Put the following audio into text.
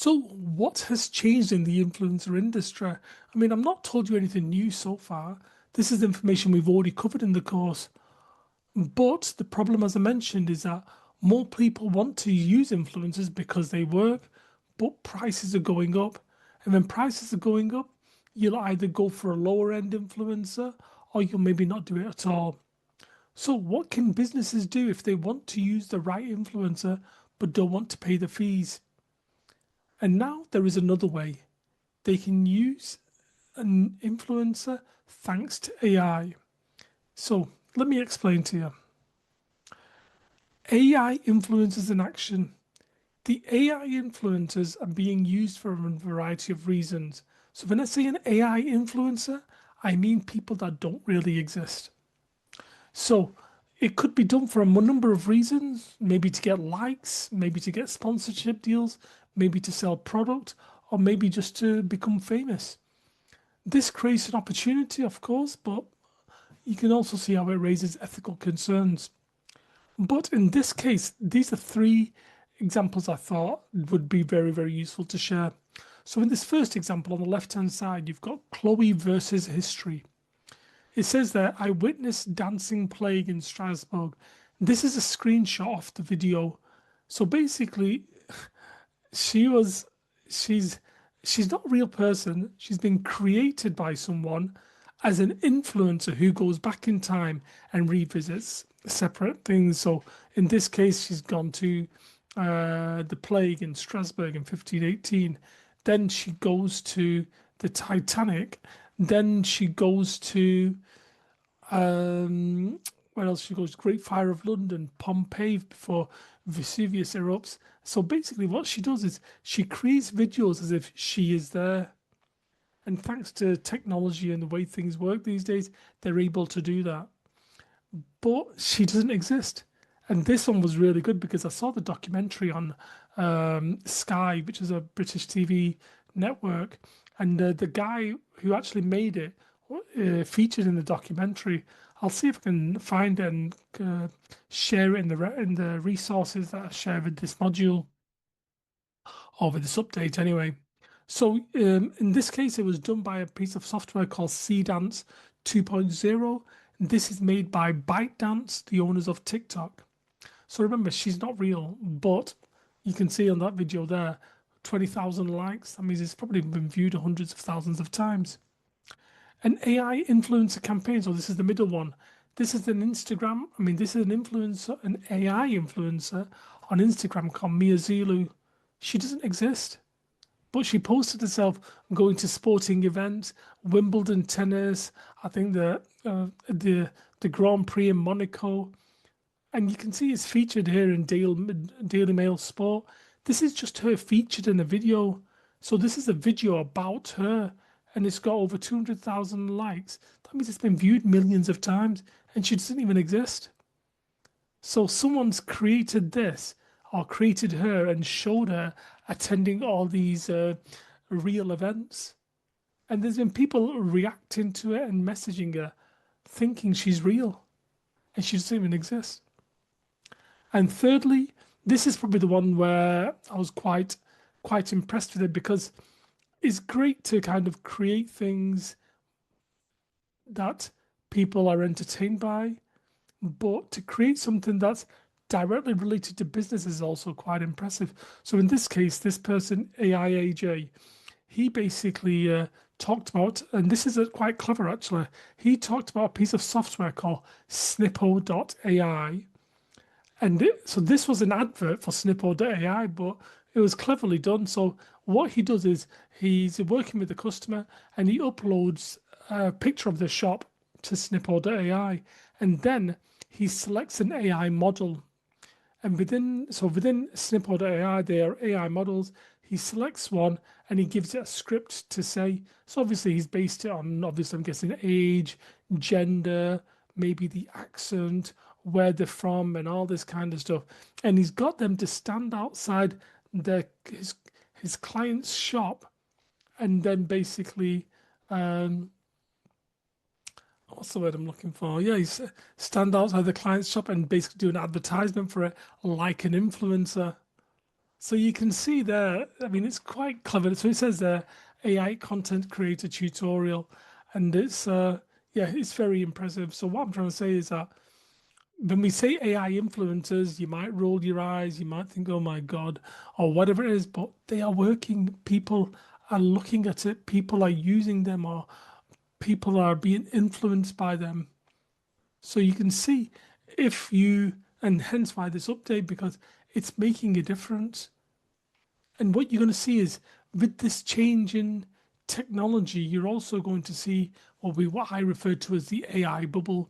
So, what has changed in the influencer industry? I mean, I've not told you anything new so far. This is information we've already covered in the course. But the problem, as I mentioned, is that more people want to use influencers because they work, but prices are going up. And when prices are going up, you'll either go for a lower end influencer or you'll maybe not do it at all. So, what can businesses do if they want to use the right influencer but don't want to pay the fees? And now there is another way. They can use an influencer thanks to AI. So let me explain to you. AI influencers in action. The AI influencers are being used for a variety of reasons. So when I say an AI influencer, I mean people that don't really exist. So it could be done for a number of reasons, maybe to get likes, maybe to get sponsorship deals, maybe to sell product, or maybe just to become famous. This creates an opportunity, of course, but you can also see how it raises ethical concerns. But in this case, these are three examples I thought would be very, very useful to share. So in this first example on the left-hand side, you've got Chloe versus history. It says there, I witnessed dancing plague in Strasbourg. This is a screenshot of the video. So basically, she was, she's, she's not a real person. She's been created by someone as an influencer who goes back in time and revisits separate things. So in this case, she's gone to the plague in Strasbourg in 1518. Then she goes to the Titanic. Then she goes to where else she goes? Great Fire of London, Pompeii before Vesuvius erupts. So basically, what she does is she creates videos as if she is there. And thanks to technology and the way things work these days, they're able to do that. But she doesn't exist. And this one was really good because I saw the documentary on Sky, which is a British TV network, and the guy who actually made it featured in the documentary. I'll see if I can find it and share it in the resources that I share with this module or with this update anyway. So in this case, it was done by a piece of software called Cdance 2.0. This is made by ByteDance, the owners of TikTok. So remember, she's not real, but you can see on that video there, 20,000 likes. That means it's probably been viewed hundreds of thousands of times. An AI influencer campaign. So this is the middle one. This is an Instagram. I mean, this is an influencer, an AI influencer on Instagram called Mia Zulu. She doesn't exist, but she posted herself going to sporting events, Wimbledon tennis. I think the Grand Prix in Monaco. And you can see it's featured here in Daily Mail Sport. This is just her featured in a video. So this is a video about her, and it's got over 200,000 likes. That means it's been viewed millions of times, and she doesn't even exist. So someone's created this, or created her and showed her attending all these real events. And there's been people reacting to it and messaging her, thinking she's real, and she doesn't even exist. And thirdly, this is probably the one where I was quite impressed with it because it's great to kind of create things that people are entertained by, but to create something that's directly related to business is also quite impressive. So in this case, this person, AIAJ, he basically talked about, and this is quite clever actually, he talked about a piece of software called Snippo.ai. And so this was an advert for Snippo.ai, but it was cleverly done. So what he does is he's working with the customer and he uploads a picture of the shop to Snippo.ai, and then he selects an AI model. And within Snippo.ai, they are AI models. He selects one and he gives it a script to say. So obviously he's based it on, obviously I'm guessing age, gender, maybe the accent, where they're from, and all this kind of stuff. And he's got them to stand outside his client's shop, and then basically, what's the word I'm looking for? Yeah, he's stand outside the client's shop and basically do an advertisement for it, like an influencer. So you can see there, I mean, it's quite clever. So it says there, AI content creator tutorial, and it's yeah, it's very impressive. So what I'm trying to say is that when we say AI influencers, you might roll your eyes, you might think, oh my God, or whatever it is, but they are working. People are looking at it, people are using them, or people are being influenced by them. So you can see if you, and hence why this update, because it's making a difference. And what you're going to see is with this change in technology, you're also going to see what I refer to as the AI bubble.